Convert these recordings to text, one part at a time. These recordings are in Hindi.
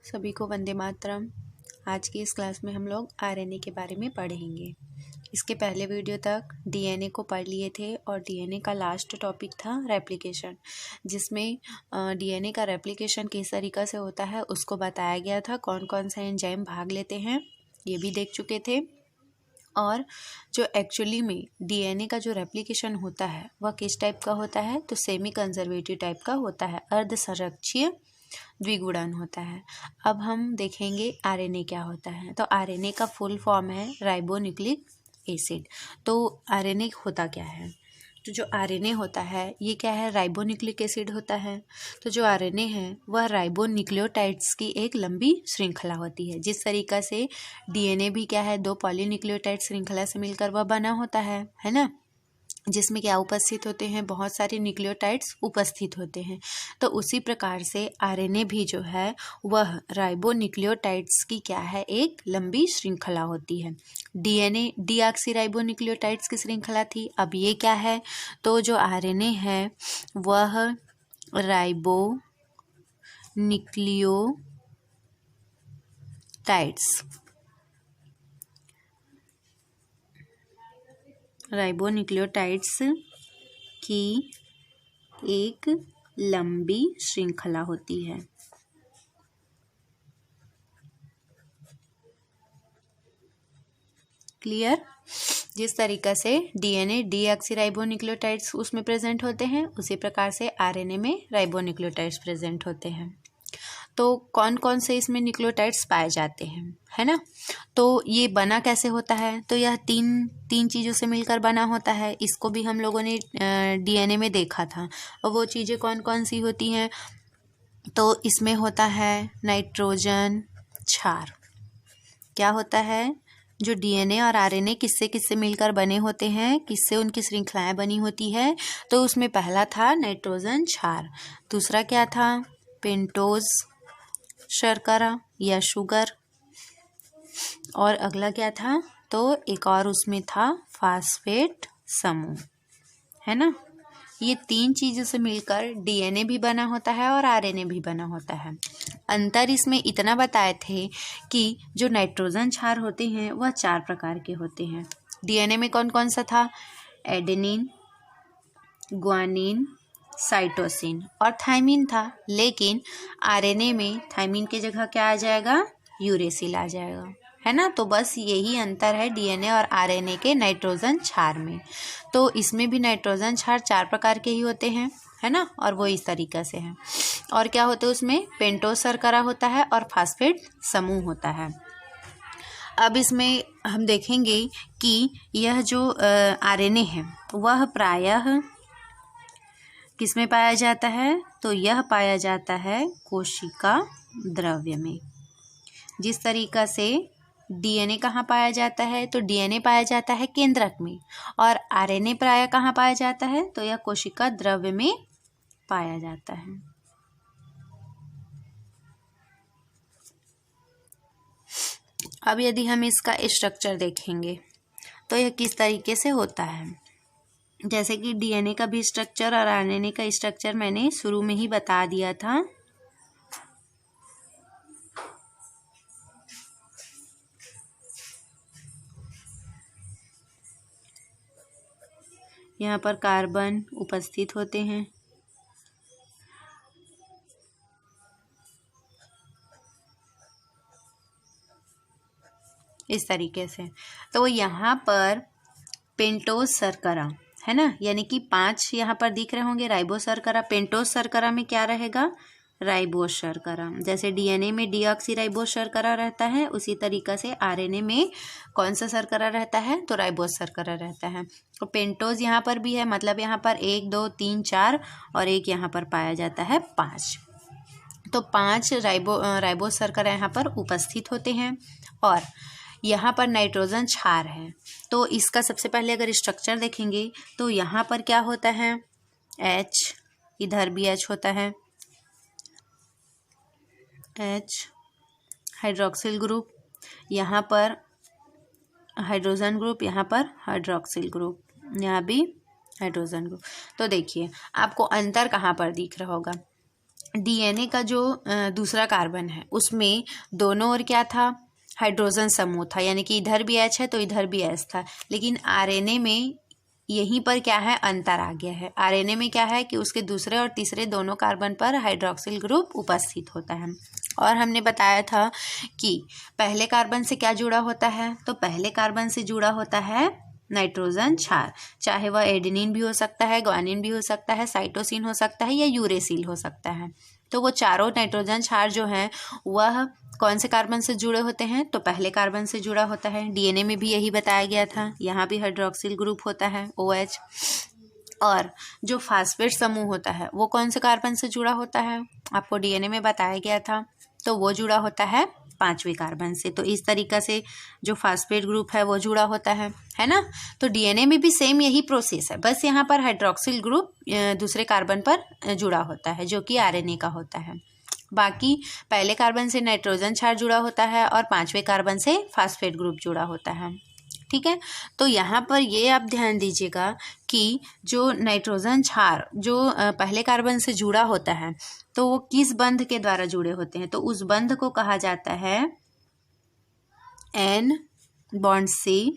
सभी को वंदे मातरम। आज की इस क्लास में हम लोग आरएनए के बारे में पढ़ेंगे। इसके पहले वीडियो तक डीएनए को पढ़ लिए थे और डीएनए का लास्ट टॉपिक था रेप्लिकेशन, जिसमें डीएनए का रेप्लिकेशन किस तरीक़ा से होता है उसको बताया गया था। कौन कौन से एंजाइम भाग लेते हैं ये भी देख चुके थे। और जो एक्चुअली में डीएनए का जो रेप्लिकेशन होता है वह किस टाइप का होता है, तो सेमी कंजर्वेटिव टाइप का होता है, अर्ध संरक्षीय द्विगुणन होता है। अब हम देखेंगे आरएनए क्या होता है। तो आरएनए का फुल फॉर्म है राइबोन्यूक्लिक एसिड। तो आरएनए होता क्या है, तो जो आरएनए होता है ये क्या है, राइबोन्यूक्लिक एसिड होता है। तो जो आरएनए है वह राइबोन्यूक्लियोटाइड्स की एक लंबी श्रृंखला होती है। जिस तरीक़ा से डीएनए भी क्या है, 2 पॉलीन्यूक्लियोटाइड श्रृंखला से मिलकर वह बना होता है ना, जिसमें क्या उपस्थित होते हैं, बहुत सारे न्यूक्लियोटाइड्स उपस्थित होते हैं। तो उसी प्रकार से आरएनए भी जो है वह राइबोन्यूक्लियोटाइड्स की क्या है, एक लंबी श्रृंखला होती है। डीएनए डीऑक्सीराइबोन्यूक्लियोटाइड्स की श्रृंखला थी, अब ये क्या है, तो जो आरएनए है वह राइबोन्यूक्लियोटाइड्स की एक लंबी श्रृंखला होती है। क्लियर। जिस तरीक़ा से डीएनए डीऑक्सीराइबोन्यूक्लियोटाइड्स उसमें प्रेजेंट होते हैं, उसी प्रकार से आरएनए में राइबोन्यूक्लियोटाइड्स प्रेजेंट होते हैं। तो कौन कौन से इसमें न्यूक्लियोटाइड्स पाए जाते हैं, है ना। तो ये बना कैसे होता है, तो यह तीन चीज़ों से मिलकर बना होता है। इसको भी हम लोगों ने डीएनए में देखा था। और वो चीज़ें कौन कौन सी होती हैं, तो इसमें होता है नाइट्रोजन क्षार। क्या होता है, जो डीएनए और आरएनए किससे मिलकर बने होते हैं, किससे उनकी श्रृंखलाएं बनी होती है, तो उसमें पहला था नाइट्रोजन क्षार, दूसरा क्या था, पेंटोज शर्करा या शुगर, और अगला क्या था, तो एक और उसमें था फास्फेट समूह, है ना। ये 3 चीज़ों से मिलकर डीएनए भी बना होता है और आरएनए भी बना होता है। अंतर इसमें इतना बताए थे कि जो नाइट्रोजन क्षार होते हैं वह 4 प्रकार के होते हैं। डीएनए में कौन कौन सा था, एडेनिन, ग्वानिन, साइटोसिन और थाइमिन था। लेकिन आरएनए में थाइमिन की जगह क्या आ जाएगा, यूरेसिल आ जाएगा, है ना। तो बस यही अंतर है डीएनए और आरएनए के नाइट्रोजन क्षार में। तो इसमें भी नाइट्रोजन क्षार 4 प्रकार के ही होते हैं, है ना, और वो इस तरीक़ा से हैं। और क्या होते हैं उसमें, पेंटोज शर्करा होता है और फास्फेट समूह होता है। अब इसमें हम देखेंगे कि यह जो आरएनए है वह प्रायः किसमें पाया जाता है, तो यह पाया जाता है कोशिका द्रव्य में। जिस तरीक़ा से डीएनए कहाँ पाया जाता है, तो डीएनए पाया जाता है केंद्रक में, और आरएनए प्रायः कहाँ पाया जाता है, तो यह कोशिका द्रव्य में पाया जाता है। अब यदि हम इसका स्ट्रक्चर देखेंगे तो यह किस तरीके से होता है, जैसे कि डीएनए का भी स्ट्रक्चर और आरएनए का स्ट्रक्चर मैंने शुरू में ही बता दिया था। यहाँ पर कार्बन उपस्थित होते हैं, इस तरीके से। तो यहाँ पर पेंटोज शर्करा है ना, यानी कि 5 यहाँ पर दिख रहे होंगे राइबोज शर्करा। पेंटोज शर्करा में क्या रहेगा, राइबोज शर्करा। जैसे डीएनए में डीऑक्सीराइबोज शर्करा रहता है, उसी तरीक़ा से आरएनए में कौन सा शर्करा रहता है, तो राइबोज शर्करा रहता है। तो पेंटोज यहाँ पर भी है, मतलब यहाँ पर 1 2 3 4 और एक यहाँ पर पाया जाता है 5। तो 5 राइबोज शर्करा यहाँ पर उपस्थित होते हैं। और यहाँ पर नाइट्रोजन क्षार है, तो इसका सबसे पहले अगर स्ट्रक्चर देखेंगे तो यहाँ पर क्या होता है, H, इधर भी H होता है, H हाइड्रोक्सिल ग्रुप, यहाँ पर हाइड्रोजन ग्रुप, यहाँ पर हाइड्रोक्सिल ग्रुप, यहाँ भी हाइड्रोजन ग्रुप। तो देखिए आपको अंतर कहाँ पर दिख रहा होगा, डीएनए का जो दूसरा कार्बन है उसमें दोनों ओर क्या था, हाइड्रोजन समूह था, यानी कि इधर भी H है तो इधर भी H था। लेकिन आरएनए में यहीं पर क्या है, अंतर आ गया है। आरएनए में क्या है कि उसके दूसरे और तीसरे दोनों कार्बन पर हाइड्रोक्सिल ग्रुप उपस्थित होता है। और हमने बताया था कि पहले कार्बन से क्या जुड़ा होता है, तो पहले कार्बन से जुड़ा होता है नाइट्रोजन क्षार, चाहे वह एडेनिन भी हो सकता है, ग्वानिन भी हो सकता है, साइटोसिन हो सकता है या यूरेसिल हो सकता है। तो वो चारों नाइट्रोजन क्षार जो हैं वह कौन से कार्बन से जुड़े होते हैं, तो पहले कार्बन से जुड़ा होता है। डीएनए में भी यही बताया गया था, यहाँ भी हाइड्रोक्सिल ग्रुप होता है OH। और जो फास्फेट समूह होता है वो कौन से कार्बन से जुड़ा होता है, आपको डीएनए में बताया गया था, तो वो जुड़ा होता है 5वें कार्बन से। तो इस तरीक़ा से जो फास्फेट ग्रुप है वो जुड़ा होता है ना। तो डीएनए में भी सेम यही प्रोसेस है, बस यहाँ पर हाइड्रोक्सिल ग्रुप दूसरे कार्बन पर जुड़ा होता है जो कि आरएनए का होता है। बाकी पहले कार्बन से नाइट्रोजन क्षार जुड़ा होता है और 5वें कार्बन से फास्फेट ग्रुप जुड़ा होता है। ठीक है, तो यहाँ पर ये आप ध्यान दीजिएगा कि जो नाइट्रोजन क्षार जो पहले कार्बन से जुड़ा होता है तो वो किस बंध के द्वारा जुड़े होते हैं, तो उस बंध को कहा जाता है N बॉन्ड C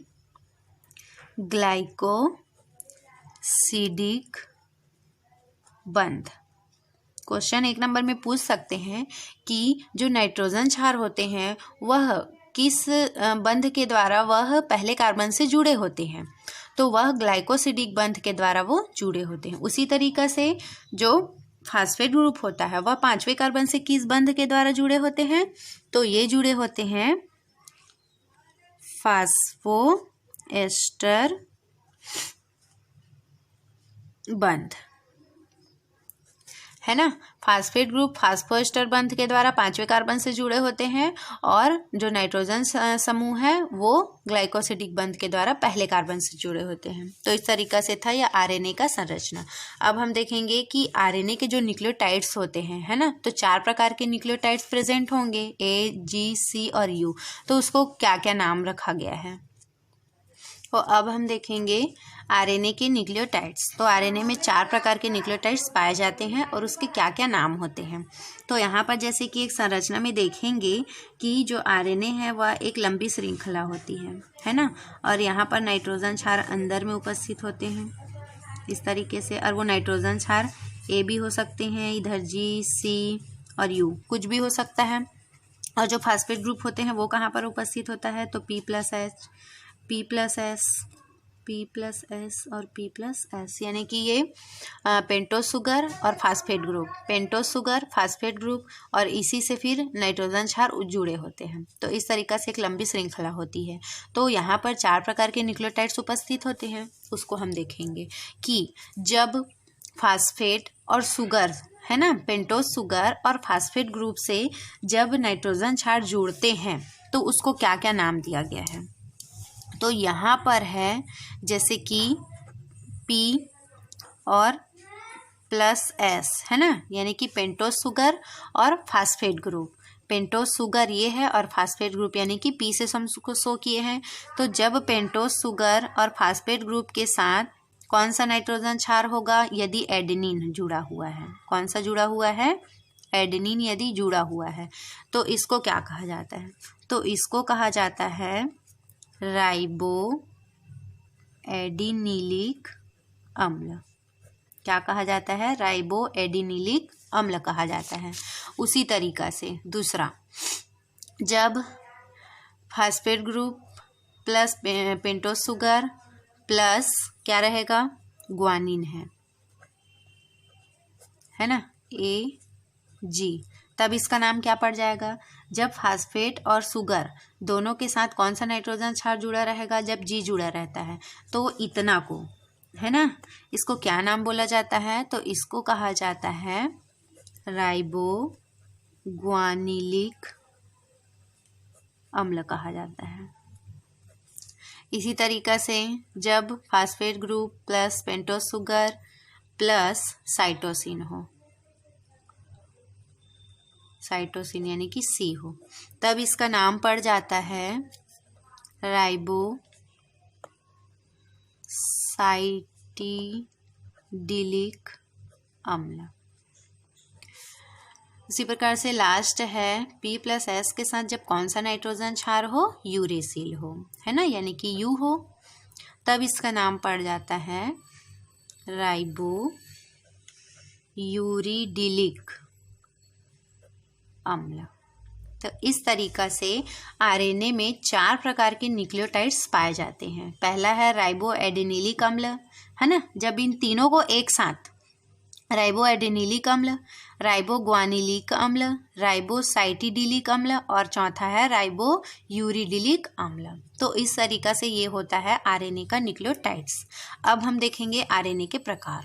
ग्लाइकोसिडिक बंध। क्वेश्चन 1 नंबर में पूछ सकते हैं कि जो नाइट्रोजन क्षार होते हैं वह किस बंध के द्वारा वह पहले कार्बन से जुड़े होते हैं, तो वह ग्लाइकोसिडिक बंध के द्वारा वो जुड़े होते हैं। उसी तरीक़ा से जो फास्फेट ग्रुप होता है वह 5वें कार्बन से किस बंध के द्वारा जुड़े होते हैं, तो ये जुड़े होते हैं फास्फोएस्टर बंध, है ना। फास्फेट ग्रुप फास्फोएस्टर बंध के द्वारा 5वें कार्बन से जुड़े होते हैं और जो नाइट्रोजन समूह है वो ग्लाइकोसिडिक बंध के द्वारा पहले कार्बन से जुड़े होते हैं। तो इस तरीक़ा से था यह आरएनए का संरचना। अब हम देखेंगे कि आरएनए के जो न्यूक्लियोटाइड्स होते हैं, है ना, तो 4 प्रकार के न्यूक्लियोटाइड्स प्रेजेंट होंगे, A, G, C और U। तो उसको क्या क्या नाम रखा गया है, तो अब हम देखेंगे आरएनए के न्यूक्लियोटाइड्स। तो आरएनए में 4 प्रकार के न्यूक्लियोटाइड्स पाए जाते हैं और उसके क्या क्या नाम होते हैं। तो यहाँ पर जैसे कि एक संरचना में देखेंगे कि जो आरएनए है वह एक लंबी श्रृंखला होती है ना, और यहाँ पर नाइट्रोजन क्षार अंदर में उपस्थित होते हैं इस तरीके से, और वो नाइट्रोजन क्षार A भी हो सकते हैं, इधर G, C और U कुछ भी हो सकता है। और जो फास्फेट ग्रुप होते हैं वो कहाँ पर उपस्थित होता है, तो P+H, P+S, P+S और P+S, यानी कि ये पेंटोस शुगर और phosphate group, pentose sugar phosphate group और इसी से फिर नाइट्रोजन क्षार जुड़े होते हैं। तो इस तरीक़ा से एक लंबी श्रृंखला होती है। तो यहाँ पर 4 प्रकार के न्यूक्लियोटाइड्स उपस्थित होते हैं, उसको हम देखेंगे कि जब फास्फेट और शुगर, है ना, पेंटोस शुगर और फास्फेट ग्रुप से जब नाइट्रोजन क्षार जुड़ते हैं तो उसको क्या क्या नाम दिया गया है। तो यहाँ पर है जैसे कि P और +S, है ना, यानी कि पेंटोस शुगर और फास्फेट ग्रुप। पेंटोस शुगर ये है और फास्फेट ग्रुप यानी कि P से हम उसको शो किए हैं। तो जब पेंटोस शुगर और फास्फेट ग्रुप के साथ कौन सा नाइट्रोजन क्षार होगा, यदि एडेनिन जुड़ा हुआ है। कौन सा जुड़ा हुआ है, एडेनिन यदि जुड़ा हुआ है तो इसको क्या कहा जाता है, तो इसको कहा जाता है राइबो एडिनिलिक अम्ल। क्या कहा जाता है, राइबो एडिनिलिक अम्ल कहा जाता है। उसी तरीक़ा से दूसरा, जब phosphate group plus pentose sugar plus क्या रहेगा, ग्वानिन है ना, AG, तब इसका नाम क्या पड़ जाएगा, जब फास्फेट और शुगर दोनों के साथ कौन सा नाइट्रोजन क्षार जुड़ा रहेगा, जब G जुड़ा रहता है तो इतना को, है ना, इसको क्या नाम बोला जाता है, तो इसको कहा जाता है राइबो ग्वानिलिक अम्ल कहा जाता है। इसी तरीक़ा से जब phosphate group plus pentose sugar plus cytosine हो, साइटोसिन यानी कि C हो, तब इसका नाम पड़ जाता है राइबो साइटिडिलिक अम्ल। उसी प्रकार से लास्ट है P+S के साथ जब कौन सा नाइट्रोजन क्षार हो, यूरेसिल हो, है ना, यानी कि यू हो, तब इसका नाम पड़ जाता है राइबो यूरिडिलिक अम्ल। तो इस तरीका से आरएनए में 4 प्रकार के न्यूक्लियोटाइड्स पाए जाते हैं। पहला है राइबो एडेनिलिक अम्ल, है ना, जब इन तीनों को एक साथ राइबो एडेनिलिक अम्ल, राइबो ग्वानिलिक अम्ल, राइबो साइटिडिलिक अम्ल और चौथा है राइबो यूरिडिलिक अम्ल। तो इस तरीका से ये होता है आरएनए का न्यूक्लियोटाइड्स। अब हम देखेंगे आरएनए के प्रकार।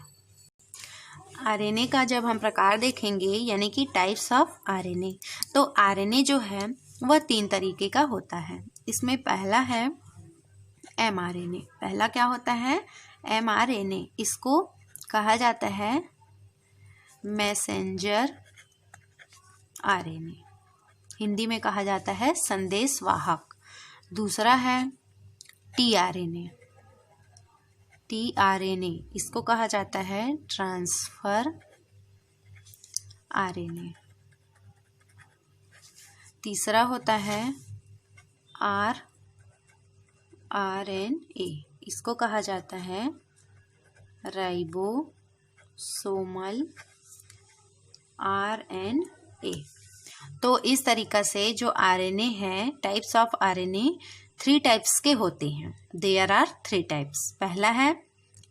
आरएनए का जब हम प्रकार देखेंगे यानी कि टाइप्स ऑफ आरएनए, तो आरएनए जो है वह 3 तरीके का होता है। इसमें पहला है एमआरएनए। पहला क्या होता है? एमआरएनए। इसको कहा जाता है मैसेंजर आरएनए, हिंदी में कहा जाता है संदेश वाहक। दूसरा है टीआरएनए। टीआरएनए इसको कहा जाता है ट्रांसफर आरएनए। तीसरा होता है आरएनए, इसको कहा जाता है राइबोसोमल आरएनए। तो इस तरीका से जो आरएनए है, टाइप्स ऑफ आरएनए 3 टाइप्स के होते हैं। There are 3 types. पहला है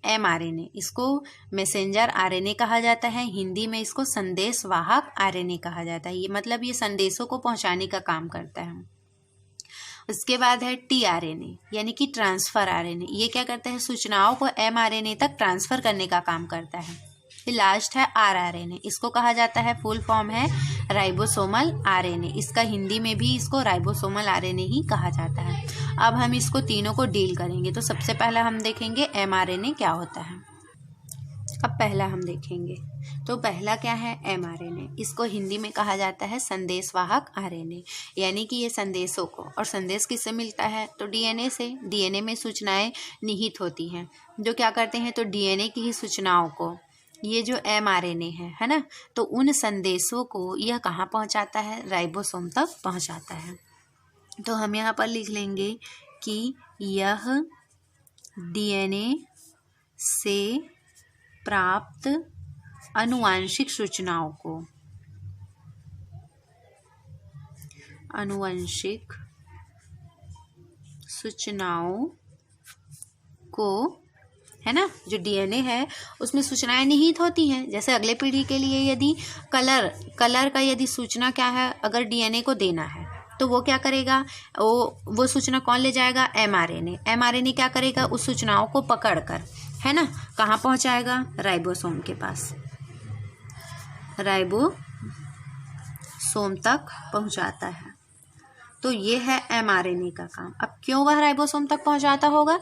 एमआरएनए, इसको मैसेंजर आरएनए कहा जाता है, हिंदी में इसको संदेश वाहक आरएनए कहा जाता है। ये मतलब ये संदेशों को पहुंचाने का काम करता है। उसके बाद है टीआरएनए यानी कि ट्रांसफर आरएनए। ये क्या करता है? सूचनाओं को एमआरएनए तक ट्रांसफर करने का काम करता है। फिर लास्ट है आरआरएनए, इसको कहा जाता है, फुल फॉर्म है राइबोसोमल आरएनए। इसका हिंदी में भी इसको राइबोसोमल आरएनए ही कहा जाता है। अब हम इसको तीनों को डील करेंगे। तो सबसे पहला हम देखेंगे एमआरएनए क्या होता है। अब पहला हम देखेंगे, तो पहला क्या है? एमआरएनए। इसको हिंदी में कहा जाता है संदेशवाहक आरएनए, यानी कि ये संदेशों को, और संदेश किससे मिलता है? तो डीएनए से। डीएनए में सूचनाएं निहित होती हैं, जो क्या करते हैं? तो डीएनए की ही सूचनाओं को ये जो एमआरएनए है ना, तो उन संदेशों को यह कहाँ पहुँचाता है? राइबोसोम तक पहुँचाता है। तो हम यहाँ पर लिख लेंगे कि यह डीएनए से प्राप्त आनुवंशिक सूचनाओं को है ना, जो डीएनए है उसमें सूचनाएं निहित होती हैं। जैसे अगले पीढ़ी के लिए यदि कलर का यदि सूचना क्या है, अगर डीएनए को देना है तो वो क्या करेगा? वो सूचना कौन ले जाएगा? एमआरएनए। एमआरएनए क्या करेगा? उस सूचनाओं को पकड़कर, है ना, कहाँ पहुँचाएगा? राइबोसोम के पास, राइबोसोम तक पहुँचाता है। तो ये है एमआरएनए का काम। अब क्यों वह राइबोसोम तक पहुँचाता होगा?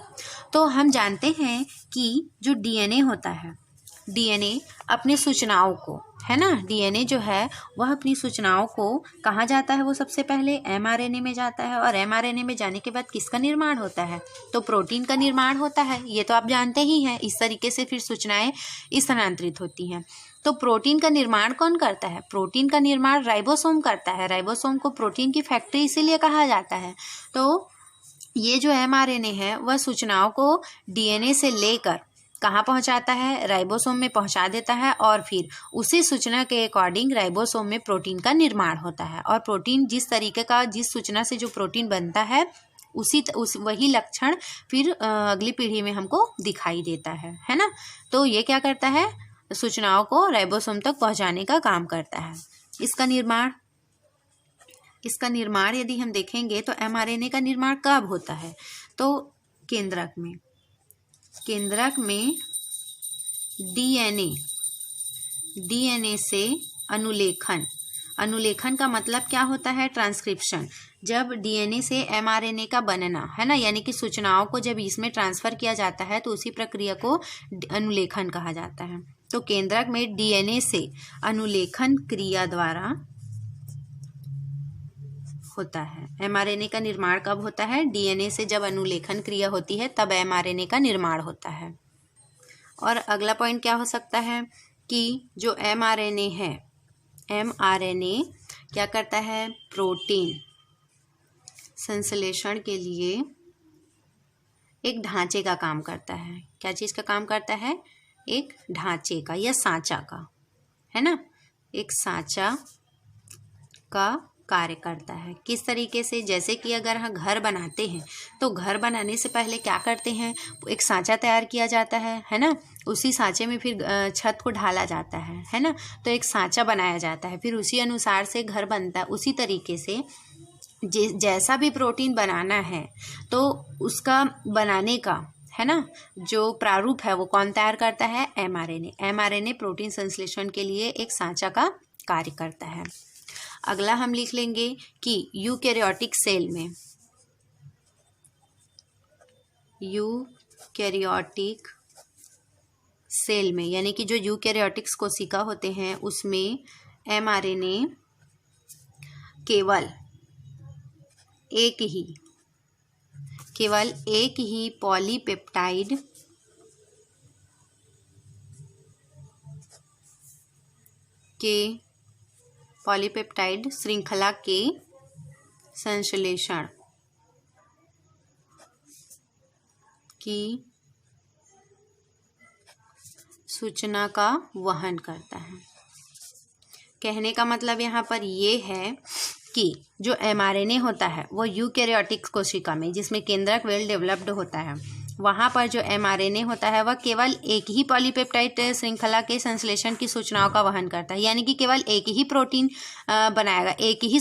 तो हम जानते हैं कि जो डीएनए होता है, डीएनए अपनी सूचनाओं को, है ना, डीएनए जो है वह अपनी सूचनाओं को कहाँ जाता है? वो सबसे पहले एमआरएनए में जाता है, और एमआरएनए में जाने के बाद किसका निर्माण होता है? तो प्रोटीन का निर्माण होता है। ये तो आप जानते ही हैं। इस तरीके से फिर सूचनाएं स्थानांतरित होती हैं। तो प्रोटीन का निर्माण कौन करता है? प्रोटीन का निर्माण राइबोसोम करता है। राइबोसोम को प्रोटीन की फैक्ट्री इसीलिए कहा जाता है। तो ये जो एमआरएनए है वह सूचनाओं को डीएनए से लेकर कहाँ पहुँचाता है? राइबोसोम में पहुँचा देता है, और फिर उसी सूचना के अकॉर्डिंग राइबोसोम में प्रोटीन का निर्माण होता है। और प्रोटीन जिस तरीके का, जिस सूचना से जो प्रोटीन बनता है, वही लक्षण फिर अगली पीढ़ी में हमको दिखाई देता है ना। तो ये क्या करता है? सूचनाओं को राइबोसोम तक पहुँचाने का काम करता है। इसका निर्माण यदि हम देखेंगे तो एमआरएनए का निर्माण कब होता है? तो केंद्रक में डीएनए से अनुलेखन का मतलब क्या होता है? ट्रांसक्रिप्शन। जब डीएनए से एमआरएनए का बनना, है ना, यानी कि सूचनाओं को जब इसमें ट्रांसफर किया जाता है तो उसी प्रक्रिया को अनुलेखन कहा जाता है। तो केंद्रक में डीएनए से अनुलेखन क्रिया द्वारा होता है। एमआरएनए का निर्माण कब होता है? डीएनए से जब अनुलेखन क्रिया होती है तब एमआरएनए का निर्माण होता है। और अगला पॉइंट क्या हो सकता है कि जो एमआरएनए है mRNA क्या करता है? प्रोटीन संश्लेषण के लिए एक ढांचे का काम करता है। क्या चीज़ का काम करता है? एक ढांचे का या सांचा का, है ना, एक सांचा का कार्य करता है। किस तरीके से? जैसे कि अगर हम घर बनाते हैं तो घर बनाने से पहले क्या करते हैं? एक सांचा तैयार किया जाता है ना, उसी सांचे में फिर छत को ढाला जाता है ना, तो एक सांचा बनाया जाता है, फिर उसी अनुसार से घर बनता है। उसी तरीके से जैसा भी प्रोटीन बनाना है तो उसका बनाने का, है ना, जो प्रारूप है वो कौन तैयार करता है? mRNA। mRNA प्रोटीन संश्लेषण के लिए एक सांचा का कार्य करता है। अगला हम लिख लेंगे कि यूकैरियोटिक सेल में, यूकैरियोटिक सेल में यानी कि जो यूकैरियोटिक्स कोशिका होते हैं उसमें mRNA केवल एक ही पॉलीपेप्टाइड श्रृंखला के संश्लेषण की सूचना का वहन करता है। कहने का मतलब यहाँ पर ये है कि जो mRNA होता है वो यूकैरियोटिक कोशिका में, जिसमें केंद्रक वेल डेवलप्ड होता है, वहाँ पर जो mRNA होता है वह केवल एक ही पॉलीपेप्टाइड श्रृंखला के संश्लेषण की सूचनाओं का वहन करता है। यानी कि केवल एक ही प्रोटीन बनाएगा, एक ही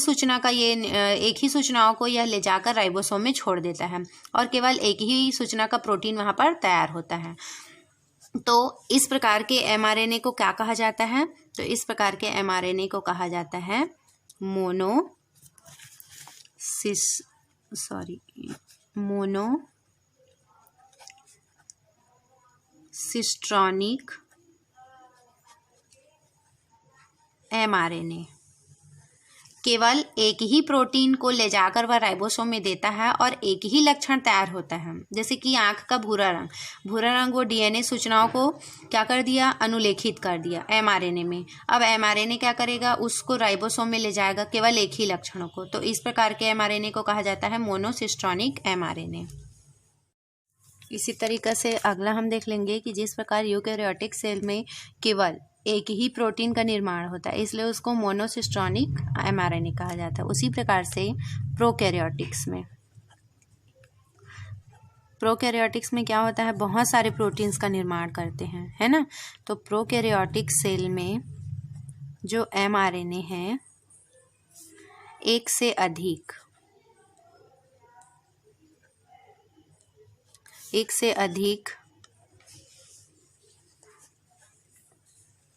सूचनाओं को यह ले जाकर राइबोसोम में छोड़ देता है और केवल एक ही सूचना का प्रोटीन वहाँ पर तैयार होता है। तो इस प्रकार के mRNA को क्या कहा जाता है? तो इस प्रकार के mRNA को कहा जाता है मोनोसिस्ट्रॉनिक mRNA। केवल एक ही प्रोटीन को ले जाकर वह राइबोसोम में देता है और एक ही लक्षण तैयार होता है। जैसे कि आँख का भूरा रंग वो डीएनए सूचनाओं को क्या कर दिया? अनुलेखित कर दिया mRNA में। अब mRNA क्या करेगा? उसको राइबोसोम में ले जाएगा केवल एक ही लक्षणों को। तो इस प्रकार के mRNA को कहा जाता है मोनोसिस्ट्रॉनिक mRNA। इसी तरीके से अगला हम देख लेंगे कि जिस प्रकार यूकैरियोटिक सेल में केवल एक ही प्रोटीन का निर्माण होता है इसलिए उसको मोनोसिस्ट्रॉनिक mRNA कहा जाता है। उसी प्रकार से प्रोकैरियोटिक्स में क्या होता है? बहुत सारे प्रोटीन्स का निर्माण करते हैं, है ना। तो प्रोकैरियोटिक सेल में जो mRNA है एक से अधिक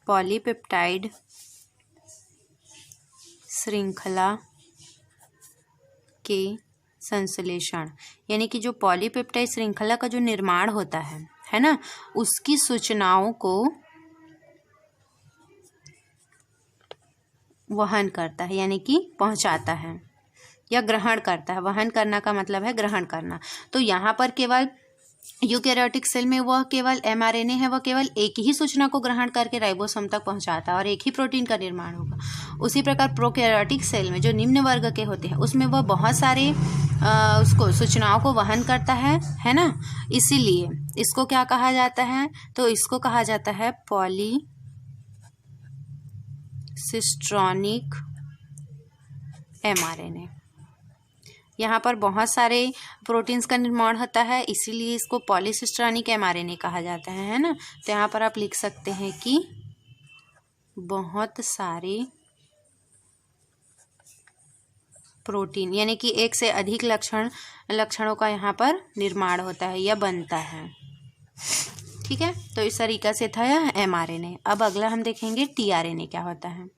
पॉलीपेप्टाइड श्रृंखला के संश्लेषण, यानी कि जो पॉलीपेप्टाइड श्रृंखला का जो निर्माण होता है ना, उसकी सूचनाओं को वहन करता है, यानी कि पहुंचाता है या ग्रहण करता है। वहन करना का मतलब है ग्रहण करना। तो यहाँ पर केवल यूकैरियोटिक सेल में वह केवल mRNA है, वह केवल एक ही सूचना को ग्रहण करके राइबोसोम तक पहुंचाता है और एक ही प्रोटीन का निर्माण होगा। उसी प्रकार प्रोकैरियोटिक सेल में जो निम्न वर्ग के होते हैं उसमें वह बहुत सारे उसको सूचनाओं को वहन करता है ना। इसीलिए इसको क्या कहा जाता है? तो इसको कहा जाता है पॉलीसिस्ट्रॉनिक mRNA। यहाँ पर बहुत सारे प्रोटीन्स का निर्माण होता है इसीलिए इसको पॉलीसिस्ट्रॉनिक mRNA कहा जाता है ना। तो यहाँ पर आप लिख सकते हैं कि बहुत सारे प्रोटीन, यानी कि एक से अधिक लक्षणों का यहाँ पर निर्माण होता है या बनता है। ठीक है, तो इस तरीका से था यह mRNA। अब अगला हम देखेंगे tRNA क्या होता है।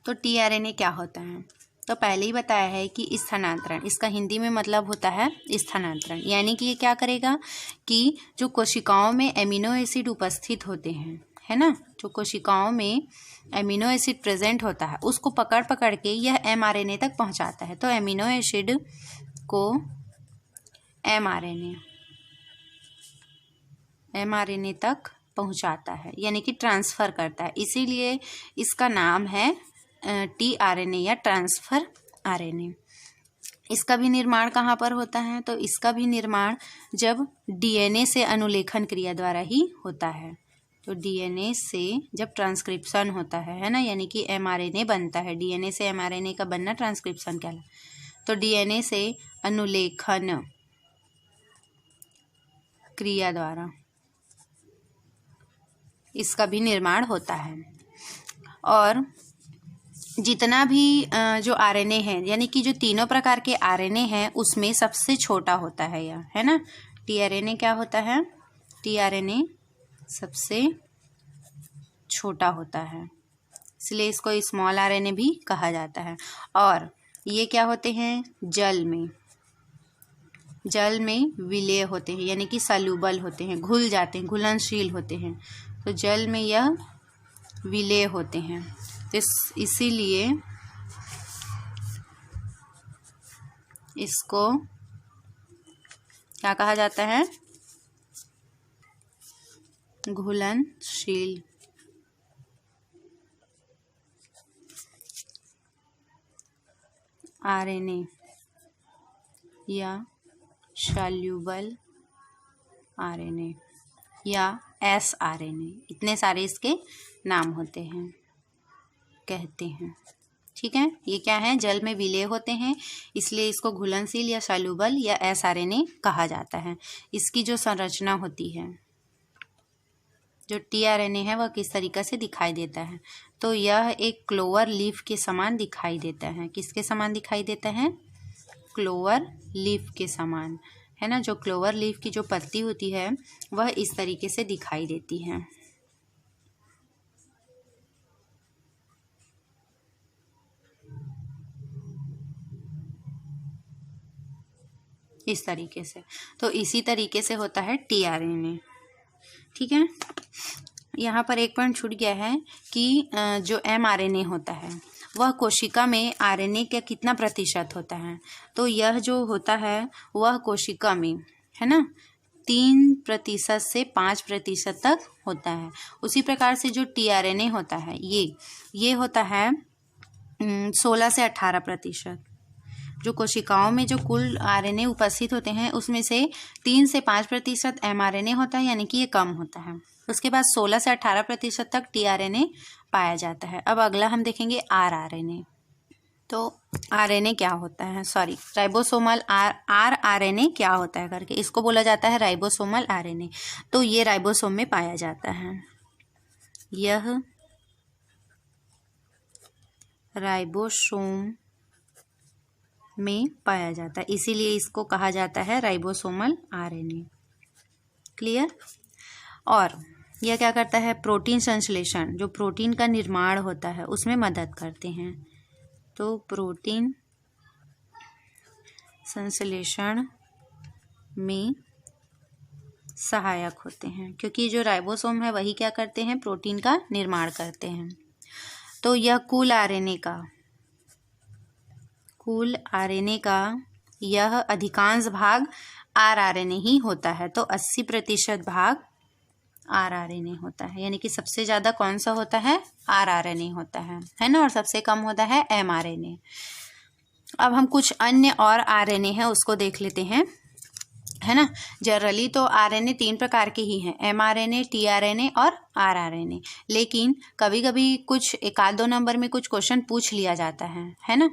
तो tRNA क्या होता है? तो पहले ही बताया है कि स्थानांतरण, इसका हिंदी में मतलब होता है स्थानांतरण। यानी कि ये क्या करेगा कि जो कोशिकाओं में एमिनो एसिड उपस्थित होते हैं, है ना, जो कोशिकाओं में एमिनो एसिड प्रेजेंट होता है उसको पकड़ के यह mRNA तक पहुंचाता है। तो एमिनो एसिड को mRNA तक पहुंचाता है, यानी कि ट्रांसफ़र करता है, इसीलिए इसका नाम है टीआरएनए या ट्रांसफ़र आरएनए। इसका भी निर्माण कहाँ पर होता है? तो इसका भी निर्माण जब डीएनए से अनुलेखन क्रिया द्वारा ही होता है। तो डीएनए से जब ट्रांसक्रिप्शन होता है ना, यानी कि एमआरएनए बनता है, डीएनए से एमआरएनए का बनना ट्रांसक्रिप्शन कहलाता है। तो डीएनए से अनुलेखन क्रिया द्वारा इसका भी निर्माण होता है। और जितना भी जो आरएनए है, यानी कि जो तीनों प्रकार के आरएनए हैं, उसमें सबसे छोटा होता है यह, है ना। टीआरएनए क्या होता है? टीआरएनए सबसे छोटा होता है, इसलिए इसको स्मॉल आरएनए भी कहा जाता है। और ये क्या होते हैं? जल में विलेय होते हैं, यानी कि सॉल्यूबल होते हैं, घुल जाते हैं, घुलनशील होते हैं। तो जल में यह विलेय होते हैं, तो इसीलिए इसको क्या कहा जाता है? घुलनशील आरएनए या सॉल्यूबल आरएनए या एसआरएनए, इतने सारे इसके नाम होते हैं, कहते हैं। ठीक है, ये क्या है? जल में विलेय होते हैं, इसलिए इसको घुलनशील या सॉल्यूबल या एसआरएनए कहा जाता है। इसकी जो संरचना होती है, जो टीआरएनए है, वह किस तरीके से दिखाई देता है? तो यह एक क्लोवर लीफ के समान दिखाई देता है। किसके समान दिखाई देता है? क्लोवर लीफ के समान, है ना। जो क्लोवर लीफ की जो पत्ती होती है, वह इस तरीके से दिखाई देती है। इस तरीके से। तो इसी तरीके से होता है टीआरएनए। ठीक है, यहाँ पर एक पॉइंट छूट गया है कि जो एमआरएनए होता है, वह कोशिका में आरएनए का कितना प्रतिशत होता है? तो यह जो होता है वह कोशिका में, है ना, 3% से 5% तक होता है। उसी प्रकार से जो टीआरएनए होता है, ये होता है 16 से 18%। जो कोशिकाओं में जो कुल आरएनए उपस्थित होते हैं, उसमें से 3 से 5% एमआरएनए होता है, यानी कि ये कम होता है। उसके बाद 16 से 18% तक टीआरएनए पाया जाता है। अब अगला हम देखेंगे आरआरएनए। तो आरएनए क्या होता है? सॉरी, राइबोसोमल आरआरएनए क्या होता है करके इसको बोला जाता है राइबोसोमल आरएनए। तो ये राइबोसोम में पाया जाता है, यह राइबोसोम में पाया जाता है, इसीलिए इसको कहा जाता है राइबोसोमल आरएनए। क्लियर? और यह क्या करता है? प्रोटीन संश्लेषण, जो प्रोटीन का निर्माण होता है, उसमें मदद करते हैं। तो प्रोटीन संश्लेषण में सहायक होते हैं, क्योंकि जो राइबोसोम है वही क्या करते हैं? प्रोटीन का निर्माण करते हैं। तो यह कुल आरएनए का यह अधिकांश भाग आरआरएनए ही होता है। तो 80% भाग आरआरएनए होता है, यानी कि सबसे ज़्यादा कौन सा होता है? आरआरएनए होता है ना, और सबसे कम होता है एमआरएनए। अब हम कुछ अन्य और आरएनए हैं उसको देख लेते हैं, है ना। जनरली तो आरएनए 3 प्रकार के ही हैं, एमआरएनए, टीआरएनए और आरआरएनए। लेकिन कभी कभी कुछ 1-2 नंबर में कुछ क्वेश्चन पूछ लिया जाता है ना।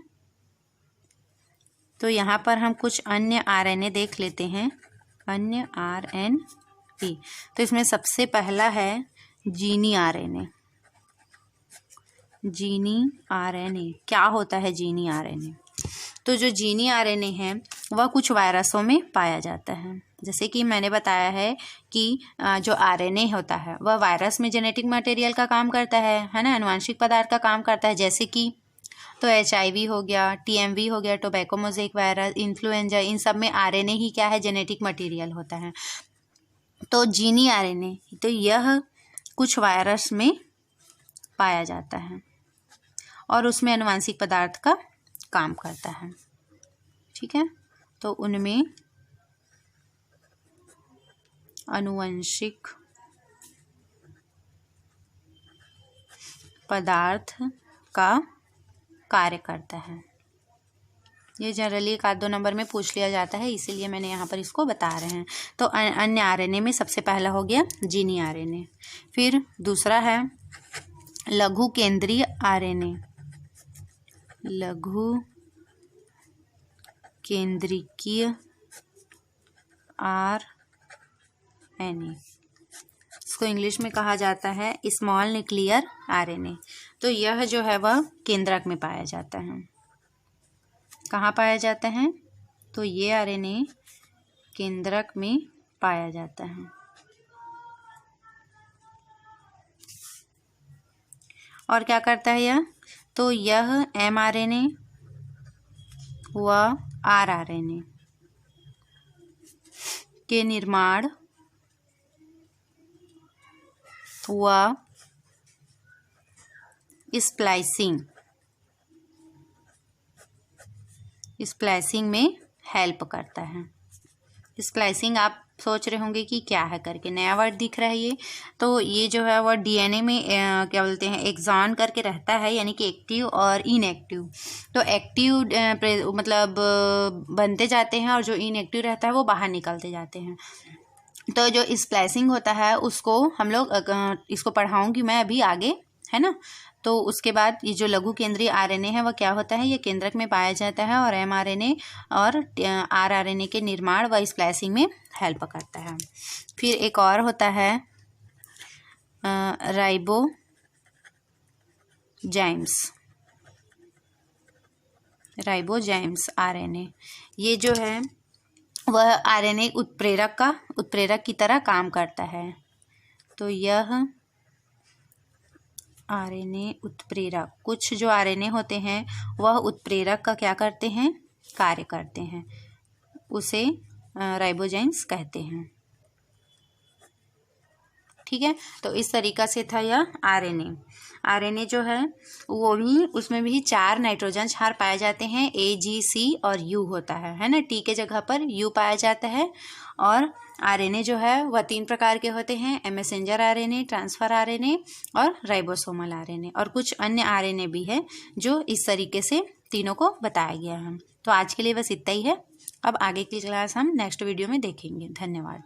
तो यहाँ पर हम कुछ अन्य आरएनए देख लेते हैं, अन्य आरएनए। तो इसमें सबसे पहला है जीनी आरएनए। जीनी आरएनए क्या होता है? जीनी आरएनए, तो जो जीनी आरएनए है वह कुछ वायरसों में पाया जाता है। जैसे कि मैंने बताया है कि जो आरएनए होता है वह वायरस में जेनेटिक मटेरियल का काम करता है ना, आनुवंशिक पदार्थ का काम करता है। जैसे कि तो HIV हो गया, TMV हो गया, टोबैको मोज़ेक वायरस, इन्फ्लुएंजा, इन सब में आरएनए ही क्या है? जेनेटिक मटेरियल होता है। तो जीनी आरएनए, तो यह कुछ वायरस में पाया जाता है और उसमें आनुवंशिक पदार्थ का काम करता है। ठीक है, तो उनमें आनुवंशिक पदार्थ का कार्य करता है। ये जनरली 1-2 नंबर में पूछ लिया जाता है, इसीलिए मैंने यहाँ पर इसको बता रहे हैं। तो अन्य आरएनए में सबसे पहला हो गया जीनी आरएनए। फिर दूसरा है लघु केंद्रीय आरएनए। लघु केंद्रीय आरएनए, इसको इंग्लिश में कहा जाता है स्मॉल न्यूक्लियर आरएनए। तो यह जो है वह केंद्रक में पाया जाता है। कहाँ पाया जाता है? तो ये आरएनए केंद्रक में पाया जाता है। और क्या करता है यह? तो यह mRNA व rRNA के निर्माण व स्प्लाइसिंग में हेल्प करता है। स्प्लाइसिंग आप सोच रहे होंगे कि क्या है करके, नया वर्ड दिख रहा है ये। तो ये जो है वह डीएनए में क्या बोलते हैं एक्सॉन करके रहता है, यानी कि एक्टिव और इनएक्टिव। तो एक्टिव मतलब बनते जाते हैं और जो इनएक्टिव रहता है वो बाहर निकलते जाते हैं। तो जो स्प्लाइसिंग होता है उसको हम लोग इसको पढ़ाऊँगी मैं अभी आगे, है ना। तो उसके बाद ये जो लघु केंद्रीय आरएनए है वह क्या होता है? ये केंद्रक में पाया जाता है और mRNA और rRNA के निर्माण व स्प्लाइसिंग में हेल्प करता है। फिर एक और होता है राइबोजाइम्स आरएनए। ये जो है वह आरएनए उत्प्रेरक की तरह काम करता है। तो यह आरएनए उत्प्रेरक, कुछ जो आरएनए होते हैं वह उत्प्रेरक का क्या करते हैं? कार्य करते हैं। उसे राइबोजाइम्स कहते हैं। ठीक है, तो इस तरीक़ा से था यह आरएनए जो है वो भी, उसमें भी 4 नाइट्रोजन क्षार पाए जाते हैं। A, G, C और U होता है ना। T के जगह पर U पाया जाता है। और आरएनए जो है वह 3 प्रकार के होते हैं, मैसेंजर आरएनए, ट्रांसफर आरएनए और राइबोसोमल आरएनए। और कुछ अन्य आरएनए भी है जो इस तरीके से तीनों को बताया गया है। तो आज के लिए बस इतना ही है। अब आगे की क्लास हम नेक्स्ट वीडियो में देखेंगे। धन्यवाद।